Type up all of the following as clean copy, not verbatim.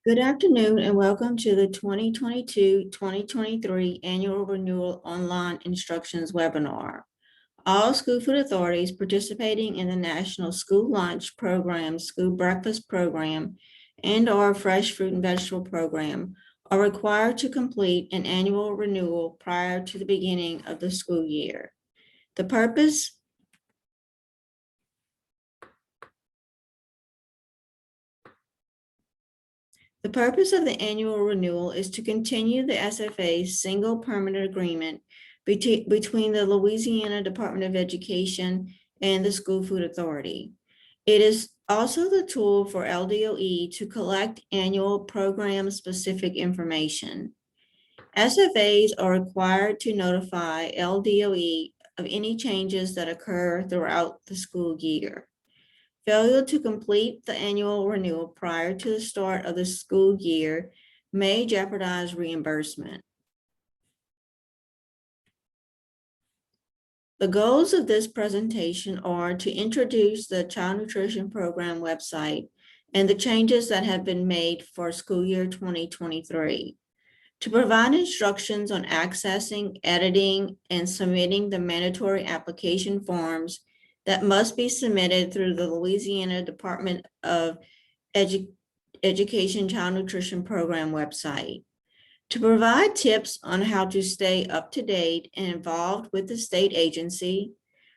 Good afternoon and welcome to the 2022-2023 Annual Renewal Online Instructions webinar. All school food authorities participating in the National School Lunch Program, School Breakfast Program, and our Fresh Fruit and Vegetable Program are required to complete an annual renewal prior to the beginning of the school year. The purpose of the annual renewal is to continue the SFA's single permanent agreement between the Louisiana Department of Education and the School Food Authority. It is also the tool for LDOE to collect annual program-specific information. SFAs are required to notify LDOE of any changes that occur throughout the school year. Failure to complete the annual renewal prior to the start of the school year may jeopardize reimbursement. The goals of this presentation are to introduce the Child Nutrition Program website and the changes that have been made for school year 2023, to provide instructions on accessing, editing, and submitting the mandatory application forms that must be submitted through the Louisiana Department of Education Child Nutrition Program website, to provide tips on how to stay up to date and involved with the state agency.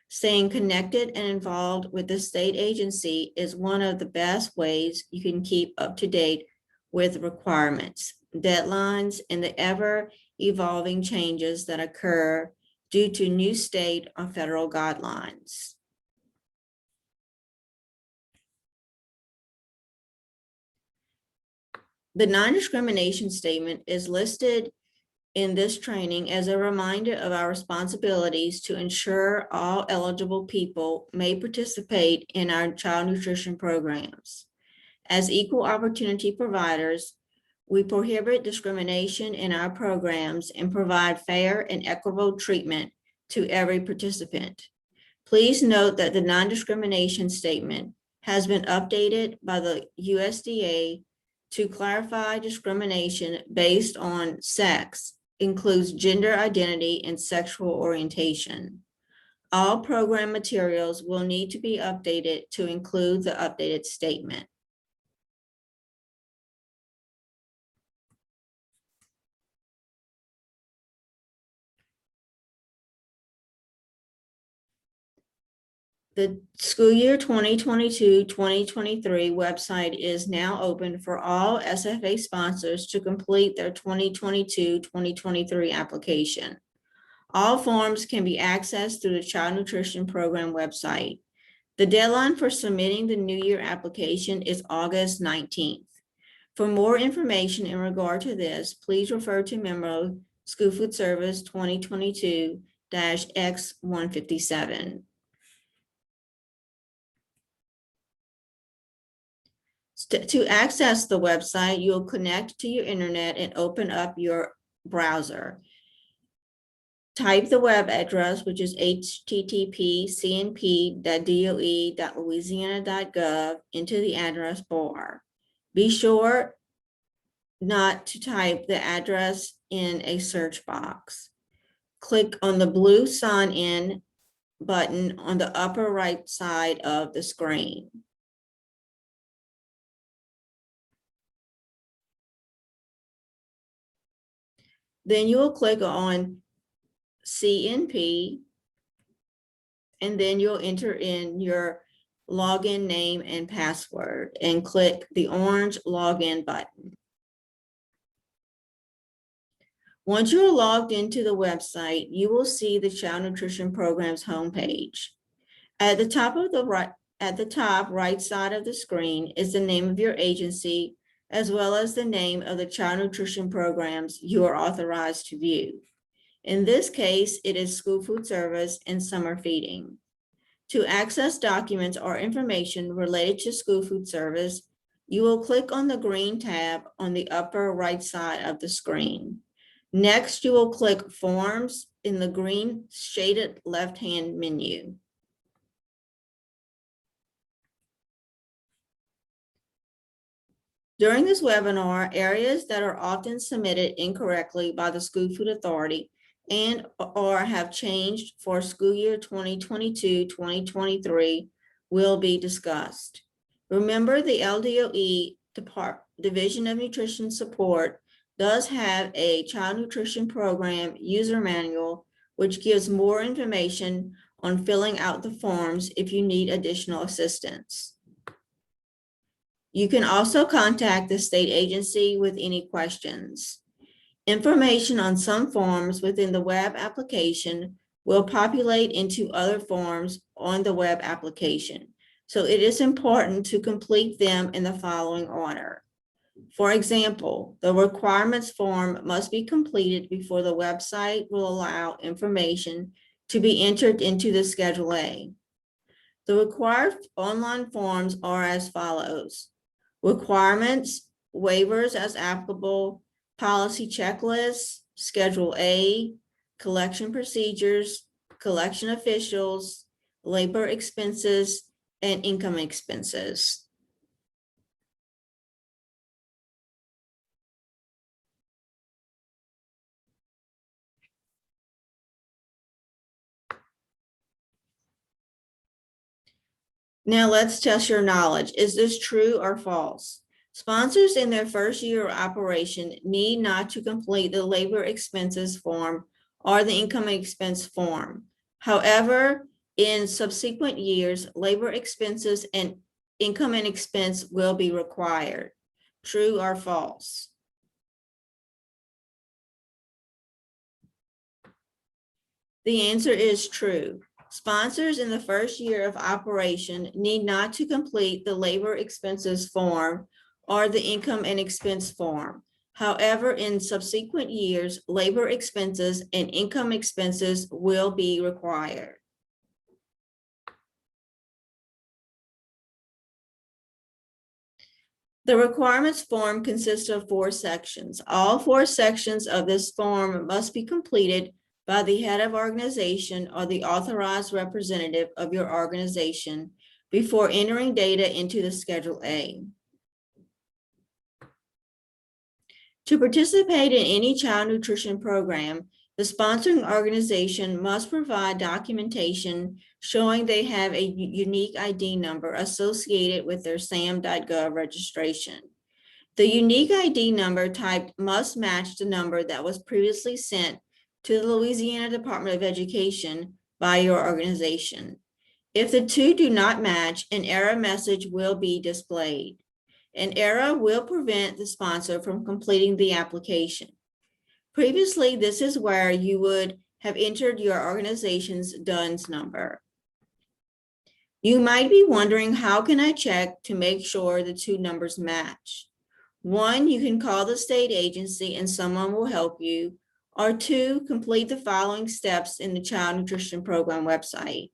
Staying connected and involved with the state agency is one of the best ways you can keep up to date with requirements, deadlines, and the ever-evolving changes that occur due to new state or federal guidelines. The non-discrimination statement is listed in this training as a reminder of our responsibilities to ensure all eligible people may participate in our child nutrition programs. As equal opportunity providers, we prohibit discrimination in our programs and provide fair and equitable treatment to every participant. Please note that the non-discrimination statement has been updated by the USDA to clarify discrimination based on sex, includes gender identity and sexual orientation. All program materials will need to be updated to include the updated statement. The school year 2022-2023 website is now open for all SFA sponsors to complete their 2022-2023 application. All forms can be accessed through the Child Nutrition Program website. The deadline for submitting the New Year application is August 19th. For more information in regard to this, please refer to Memo School Food Service 2022-X157. To access the website, you'll connect to your internet and open up your browser. Type the web address, which is http://cnp.doe.louisiana.gov into the address bar. Be sure not to type the address in a search box. Click on the blue sign in button on the upper right side of the screen. Then you will click on CNP, and then you'll enter in your login name and password and click the orange login button. Once you're logged into the website, you will see the Child Nutrition Program's homepage. At the top right side of the screen is the name of your agency, as well as the name of the child nutrition programs you are authorized to view. In this case, it is School Food Service and Summer Feeding. To access documents or information related to School Food Service, you will click on the green tab on the upper right side of the screen. Next, you will click Forms in the green shaded left-hand menu. During this webinar, areas that are often submitted incorrectly by the School Food Authority and or have changed for school year 2022-2023 will be discussed. Remember, the LDOE Division of Nutrition Support does have a child nutrition program user manual, which gives more information on filling out the forms if you need additional assistance. You can also contact the state agency with any questions. Information on some forms within the web application will populate into other forms on the web application. So it is important to complete them in the following order. For example, the requirements form must be completed before the website will allow information to be entered into the Schedule A. The required online forms are as follows: requirements, waivers as applicable, policy checklists, Schedule A, collection procedures, collection officials, labor expenses, and income expenses. Now let's test your knowledge. Is this true or false? Sponsors in their first year of operation need not to complete the labor expenses form or the income expense form. However, in subsequent years, labor expenses and income and expense will be required. True or false? The answer is true. Sponsors in the first year of operation need not to complete the labor expenses form or the income and expense form. However, in subsequent years, labor expenses and income expenses will be required. The requirements form consists of 4 sections. All 4 sections of this form must be completed by the head of organization or the authorized representative of your organization before entering data into the Schedule A. To participate in any child nutrition program, the sponsoring organization must provide documentation showing they have a unique ID number associated with their SAM.gov registration. The unique ID number type must match the number that was previously sent to the Louisiana Department of Education by your organization. If the two do not match, an error message will be displayed. An error will prevent the sponsor from completing the application. Previously, this is where you would have entered your organization's DUNS number. You might be wondering, how can I check to make sure the two numbers match? 1, you can call the state agency and someone will help you. Or 2, complete the following steps in the Child Nutrition Program website.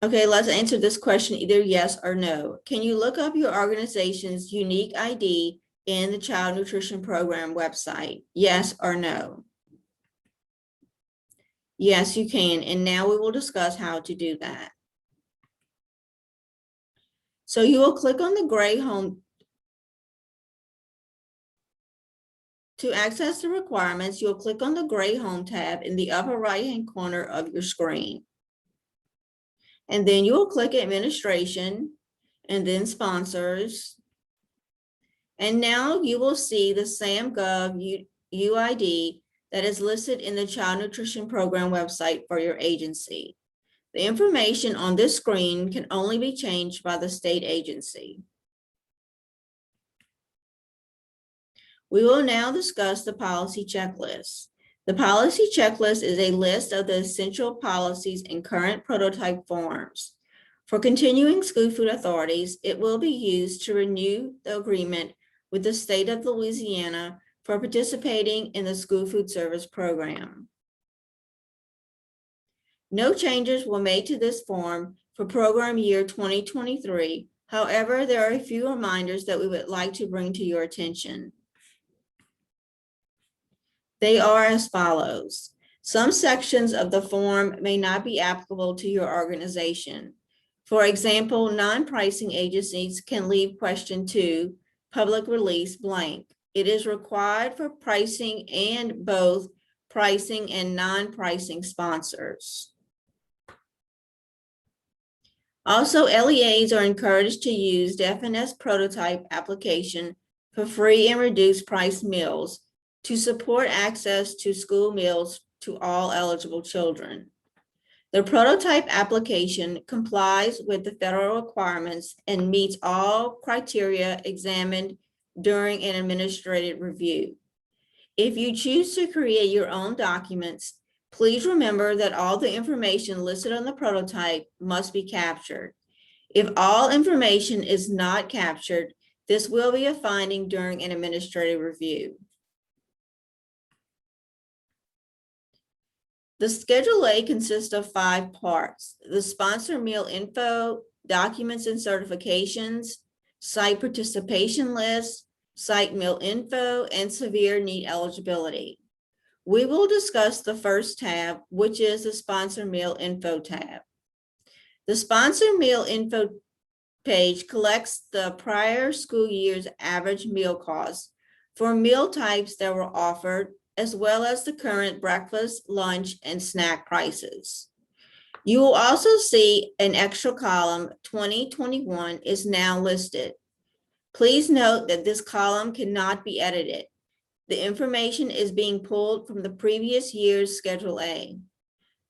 Okay, let's answer this question either yes or no. Can you look up your organization's unique ID in the Child Nutrition Program website? Yes or no? Yes, you can. And now we will discuss how to do that. So you will click on the gray home. To access the requirements, you'll click on the gray home tab in the upper right-hand corner of your screen. And then you will click administration and then sponsors. And now you will see the SAM.gov UID that is listed in the Child Nutrition Program website for your agency. The information on this screen can only be changed by the state agency. We will now discuss the policy checklist. The policy checklist is a list of the essential policies in current prototype forms. For continuing school food authorities, it will be used to renew the agreement with the state of Louisiana for participating in the school food service program. No changes were made to this form for program year 2023. However, there are a few reminders that we would like to bring to your attention. They are as follows. Some sections of the form may not be applicable to your organization. For example, non-pricing agencies can leave question 2, public release, blank. It is required for pricing and both pricing and non-pricing sponsors. Also, LEAs are encouraged to use the FNS prototype application for free and reduced price meals to support access to school meals to all eligible children. The prototype application complies with the federal requirements and meets all criteria examined during an administrative review. If you choose to create your own documents, please remember that all the information listed on the prototype must be captured. If all information is not captured, this will be a finding during an administrative review. The Schedule A consists of 5 parts: the sponsor meal info, documents and certifications, site participation list, site meal info, and severe need eligibility. We will discuss the first tab, which is the sponsor meal info tab. The sponsor meal info page collects the prior school year's average meal costs for meal types that were offered, as well as the current breakfast, lunch, and snack prices. You will also see an extra column, 2021 is now listed. Please note that this column cannot be edited. The information is being pulled from the previous year's Schedule A.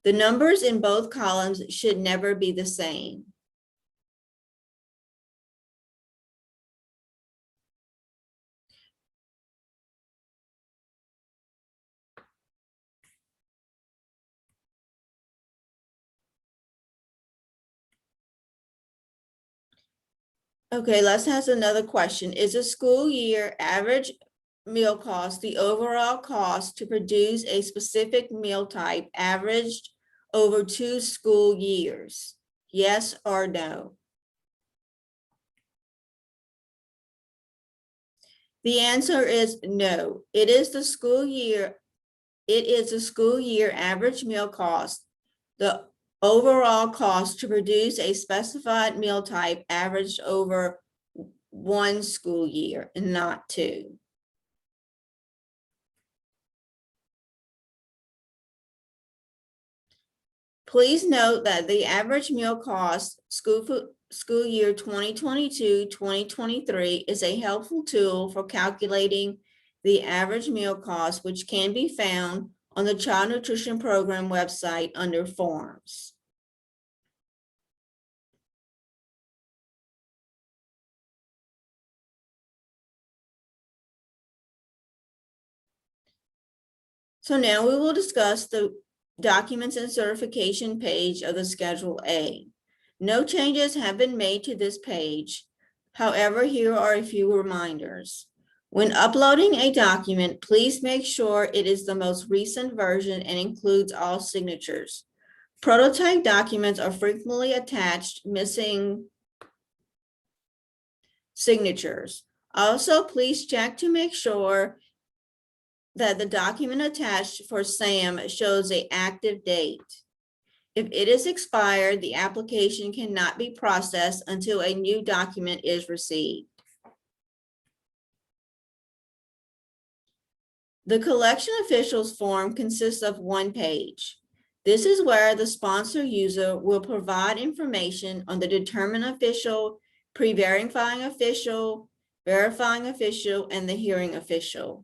The numbers in both columns should never be the same. Okay, Les has another question. Is a school year average meal cost the overall cost to produce a specific meal type averaged over 2 school years? Yes or no? The answer is no. It is the school year average meal cost. The overall cost to produce a specified meal type averaged over 1 school year and not 2. Please note that the average meal cost school year 2022-2023 is a helpful tool for calculating the average meal cost, which can be found on the Child Nutrition Program website under Forms. So now we will discuss the documents and certification page of the Schedule A. No changes have been made to this page. However, here are a few reminders. When uploading a document, please make sure it is the most recent version and includes all signatures. Prototype documents are frequently attached, missing signatures. Also, please check to make sure that the document attached for SAM shows an active date. If it is expired, the application cannot be processed until a new document is received. The collection officials form consists of 1 page. This is where the sponsor user will provide information on the determined official, pre-verifying official, verifying official, and the hearing official.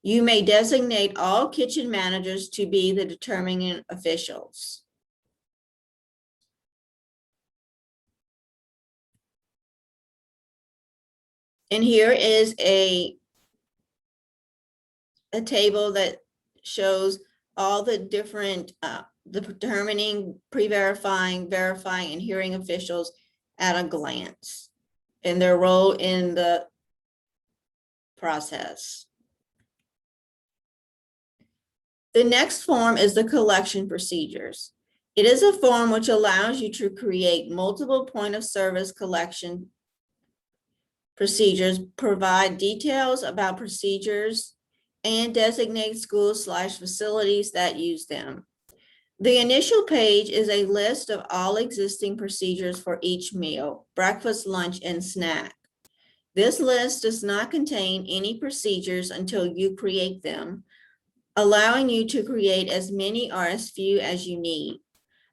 You may designate all kitchen managers to be the determining officials. And here is a table that shows all the different, the determining, pre-verifying, verifying, and hearing officials at a glance and their role in the process. The next form is the collection procedures. It is a form which allows you to create multiple point of service collection procedures, provide details about procedures and designate schools/facilities that use them. The initial page is a list of all existing procedures for each meal, breakfast, lunch, and snack. This list does not contain any procedures until you create them, allowing you to create as many or as few as you need.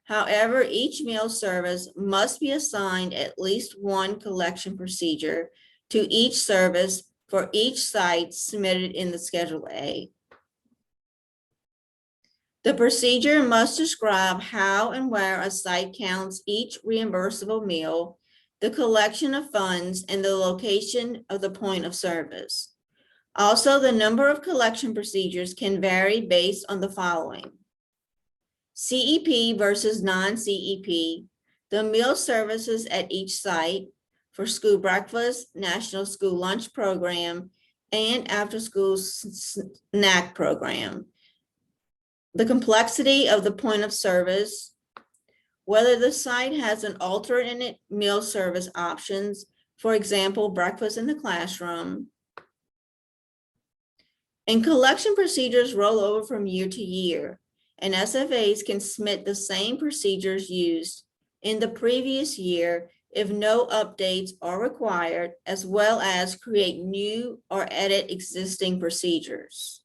However, each meal service must be assigned at least one collection procedure to each service for each site submitted in the Schedule A. The procedure must describe how and where a site counts each reimbursable meal, the collection of funds, and the location of the point of service. Also, the number of collection procedures can vary based on the following: CEP versus non-CEP, the meal services at each site for school breakfast, national school lunch program, and after-school snack program. The complexity of the point of service, whether the site has an alternate meal service options, for example, breakfast in the classroom. And collection procedures roll over from year to year, and SFAs can submit the same procedures used in the previous year if no updates are required, as well as create new or edit existing procedures.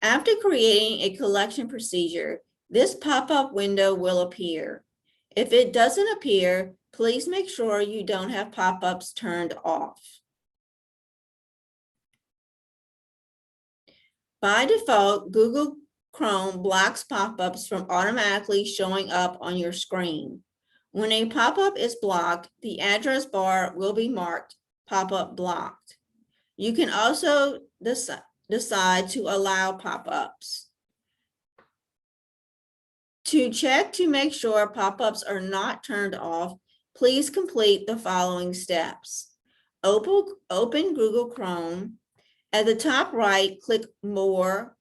After creating a collection procedure, this pop-up window will appear. If it doesn't appear, please make sure you don't have pop-ups turned off. By default, Google Chrome blocks pop-ups from automatically showing up on your screen. When a pop-up is blocked, the address bar will be marked pop-up blocked. You can also decide to allow pop-ups. To check to make sure pop-ups are not turned off, please complete the following steps. Open Google Chrome. At the top right, click More.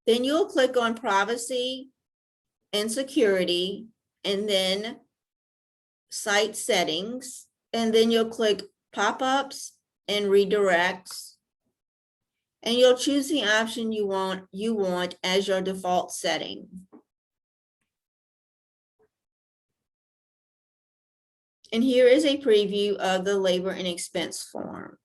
Then you'll click on Privacy and Security, and then Site Settings, and then you'll click Pop-ups and Redirects, and you'll choose the option you want as your default setting. And here is a preview of the labor and expense form.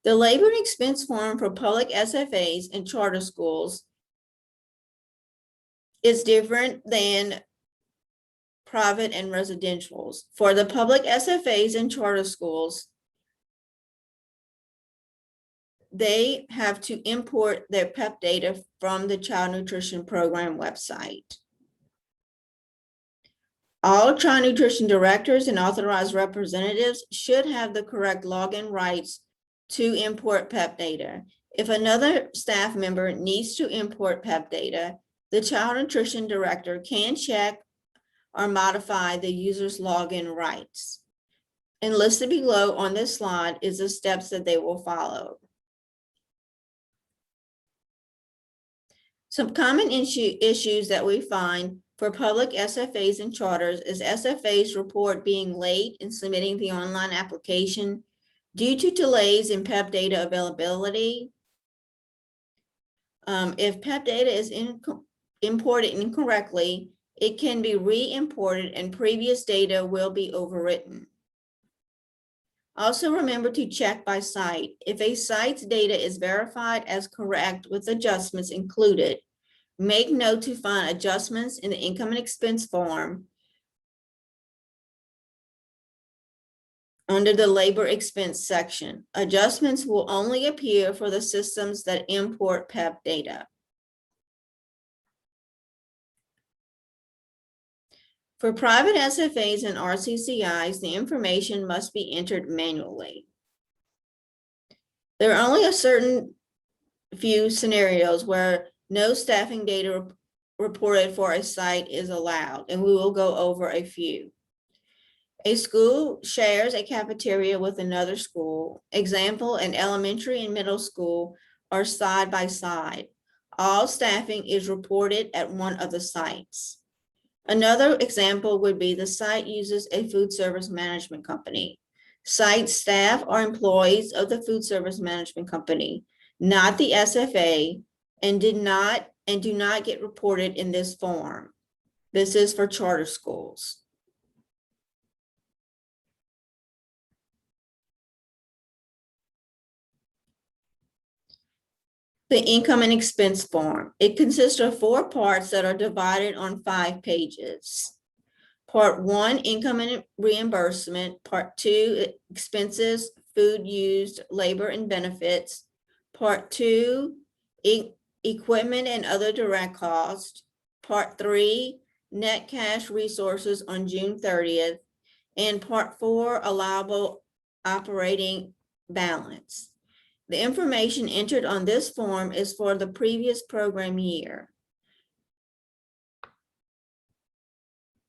The labor and expense form for public SFAs and charter schools is different than private and residentials. For the public SFAs and charter schools, they have to import their PEP data from the Child Nutrition Program website. All child nutrition directors and authorized representatives should have the correct login rights to import PEP data. If another staff member needs to import PEP data, the child nutrition director can check or modify the user's login rights. And listed below on this slide is the steps that they will follow. Some common issues that we find for public SFAs and charters is SFAs report being late in submitting the online application due to delays in PEP data availability. If PEP data is imported incorrectly, it can be re-imported and previous data will be overwritten. Also remember to check by site. If a site's data is verified as correct with adjustments included, make note to find adjustments in the income and expense form under the labor expense section. Adjustments will only appear for the systems that import PEP data. For private SFAs and RCCIs, the information must be entered manually. There are only a certain few scenarios where no staffing data reported for a site is allowed, and we will go over a few. A school shares a cafeteria with another school. Example, an elementary and middle school are side by side. All staffing is reported at one of the sites. Another example would be the site uses a food service management company. Site staff are employees of the food service management company, not the SFA, and do not get reported in this form. This is for charter schools. The income and expense form. It consists of 4 parts that are divided on 5 pages. Part 1, income and reimbursement. Part 2, expenses, food used, labor and benefits. Part 2, equipment and other direct costs. Part 3, net cash resources on June 30th. And Part 4, allowable operating balance. The information entered on this form is for the previous program year.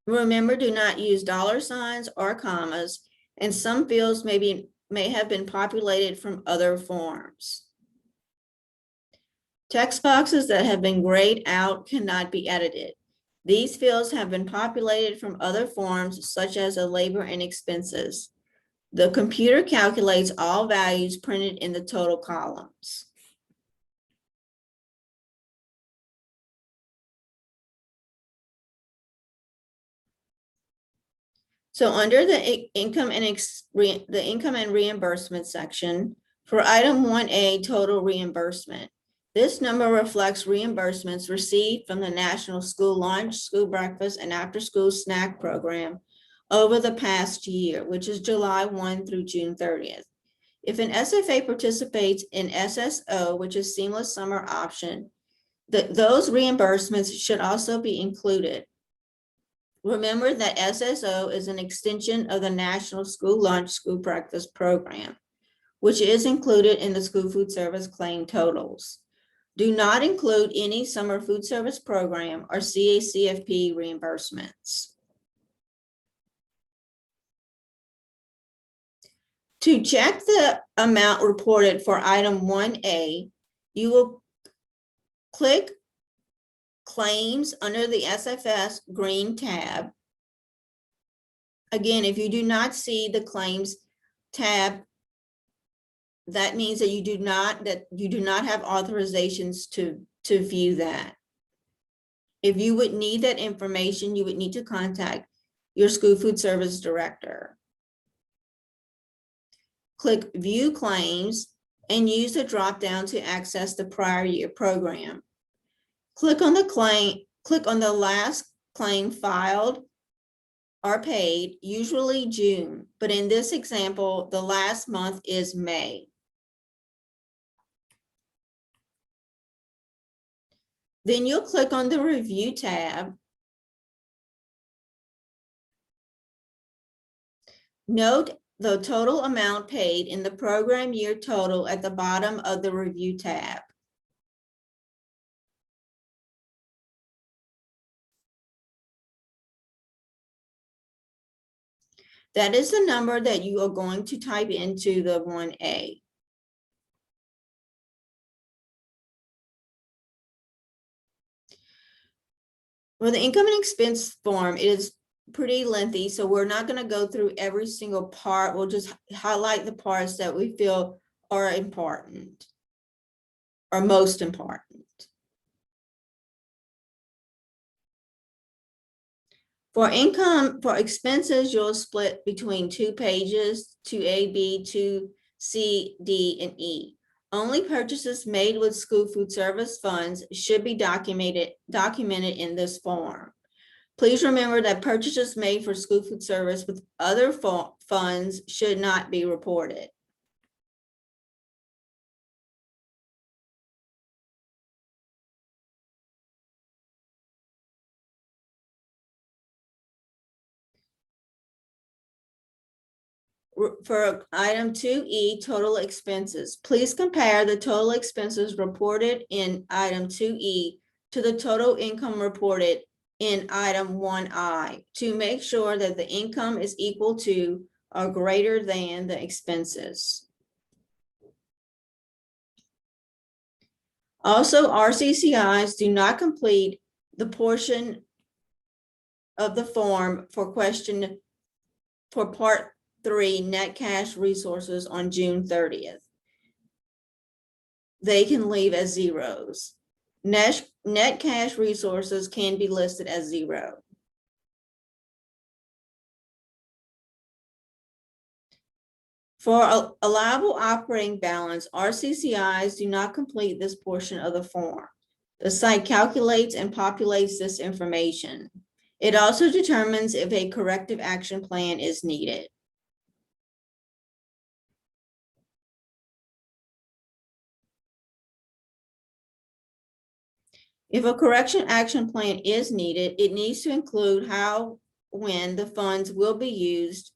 Remember, do not use dollar signs or commas, and some fields may have been populated from other forms. Text boxes that have been grayed out cannot be edited. These fields have been populated from other forms, such as the labor and expenses. The computer calculates all values printed in the total columns. So under the income and reimbursement section, for item 1A, total reimbursement, this number reflects reimbursements received from the National School Lunch, School Breakfast, and After School Snack Program over the past year, which is July 1 through June 30th. If an SFA participates in SSO, which is Seamless Summer Option, those reimbursements should also be included. Remember that SSO is an extension of the National School Lunch, School Breakfast Program, which is included in the school food service claim totals. Do not include any summer food service program or CACFP reimbursements. To check the amount reported for item 1A, you will click Claims under the SFS green tab. Again, if you do not see the Claims tab, that means that you do not have authorizations to view that. If you would need that information, you would need to contact your school food service director. Click View Claims and use the drop-down to access the prior year program. Click on the last claim filed or paid, usually June, but in this example, the last month is May. Then you'll click on the Review tab. Note the total amount paid in the program year total at the bottom of the Review tab. That is the number that you are going to type into the 1A. For the income and expense form, it is pretty lengthy, so we're not going to go through every single part. We'll just highlight the parts that we feel are important or most important. For expenses, you'll split between 2 pages, 2A, B, 2C, D, and E. Only purchases made with school food service funds should be documented in this form. Please remember that purchases made for school food service with other funds should not be reported. For item 2E, total expenses, please compare the total expenses reported in item 2E to the total income reported in item 1I to make sure that the income is equal to or greater than the expenses. Also, RCCIs do not complete the portion of the form for part 3 net cash resources on June 30th. They can leave as zeros. Net cash resources can be listed as 0. For allowable operating balance, RCCIs do not complete this portion of the form. The site calculates and populates this information. It also determines if a corrective action plan is needed. If a correction action plan is needed, it needs to include how, when the funds will be used,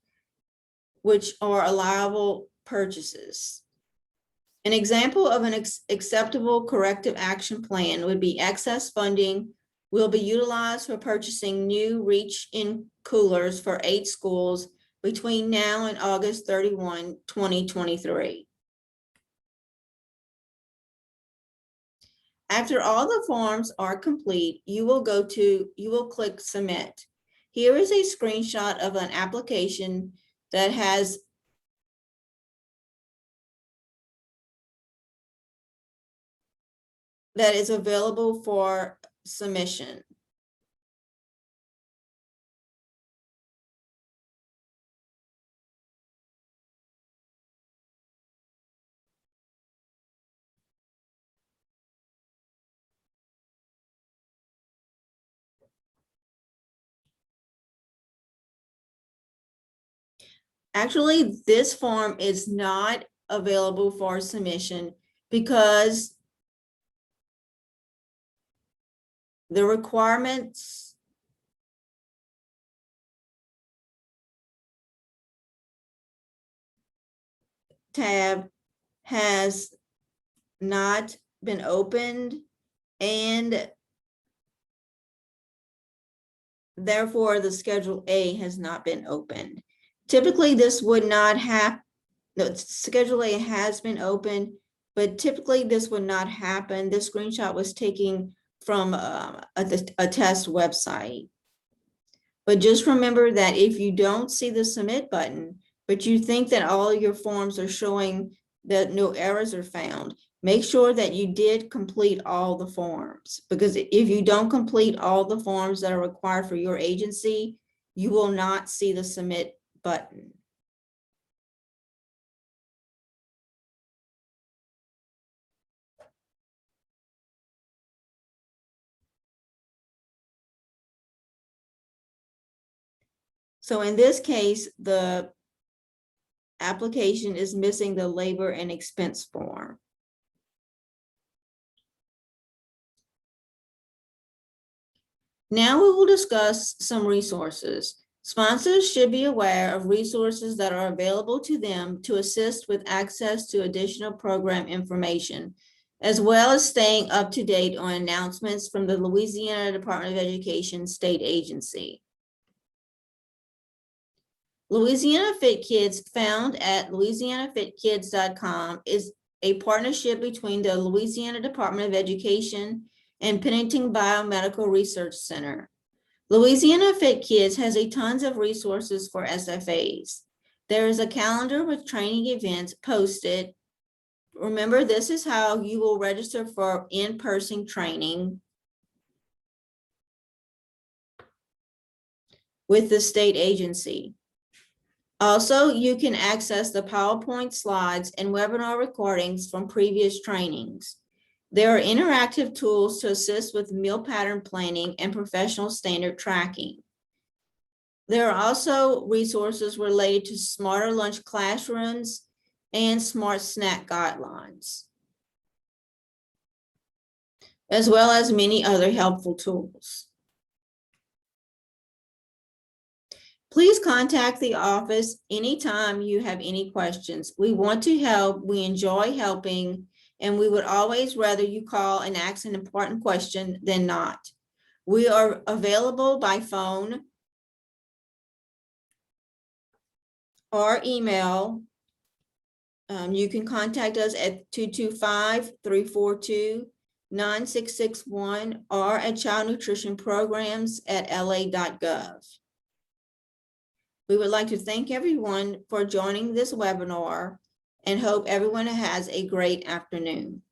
which are allowable purchases. An example of an acceptable corrective action plan would be excess funding will be utilized for purchasing new reach-in coolers for 8 schools between now and August 31, 2023. After all the forms are complete, you will click Submit. Here is a screenshot of an application that is available for submission. Actually, this form is not available for submission because the requirements tab has not been opened, and therefore the Schedule A has not been opened. Typically, this would not happen. The Schedule A has been opened, but typically this would not happen. This screenshot was taken from a test website. But just remember that if you don't see the submit button, but you think that all your forms are showing that no errors are found, make sure that you did complete all the forms, because if you don't complete all the forms that are required for your agency, you will not see the submit button. So in this case, the application is missing the labor and expense form. Now we will discuss some resources. Sponsors should be aware of resources that are available to them to assist with access to additional program information, as well as staying up to date on announcements from the Louisiana Department of Education state agency. Louisiana Fit Kids, found at louisianafitkids.com, is a partnership between the Louisiana Department of Education and Pennington Biomedical Research Center. Louisiana Fit Kids has a tons of resources for SFAs. There is a calendar with training events posted. Remember, this is how you will register for in-person training with the state agency. Also, you can access the PowerPoint slides and webinar recordings from previous trainings. There are interactive tools to assist with meal pattern planning and professional standard tracking. There are also resources related to smarter lunch classrooms and smart snack guidelines, as well as many other helpful tools. Please contact the office anytime you have any questions. We want to help, we enjoy helping, and we would always rather you call and ask an important question than not. We are available by phone or email. You can contact us at 225-342-0000. 9661 or at childnutritionprograms@la.gov. We would like to thank everyone for joining this webinar and hope everyone has a great afternoon.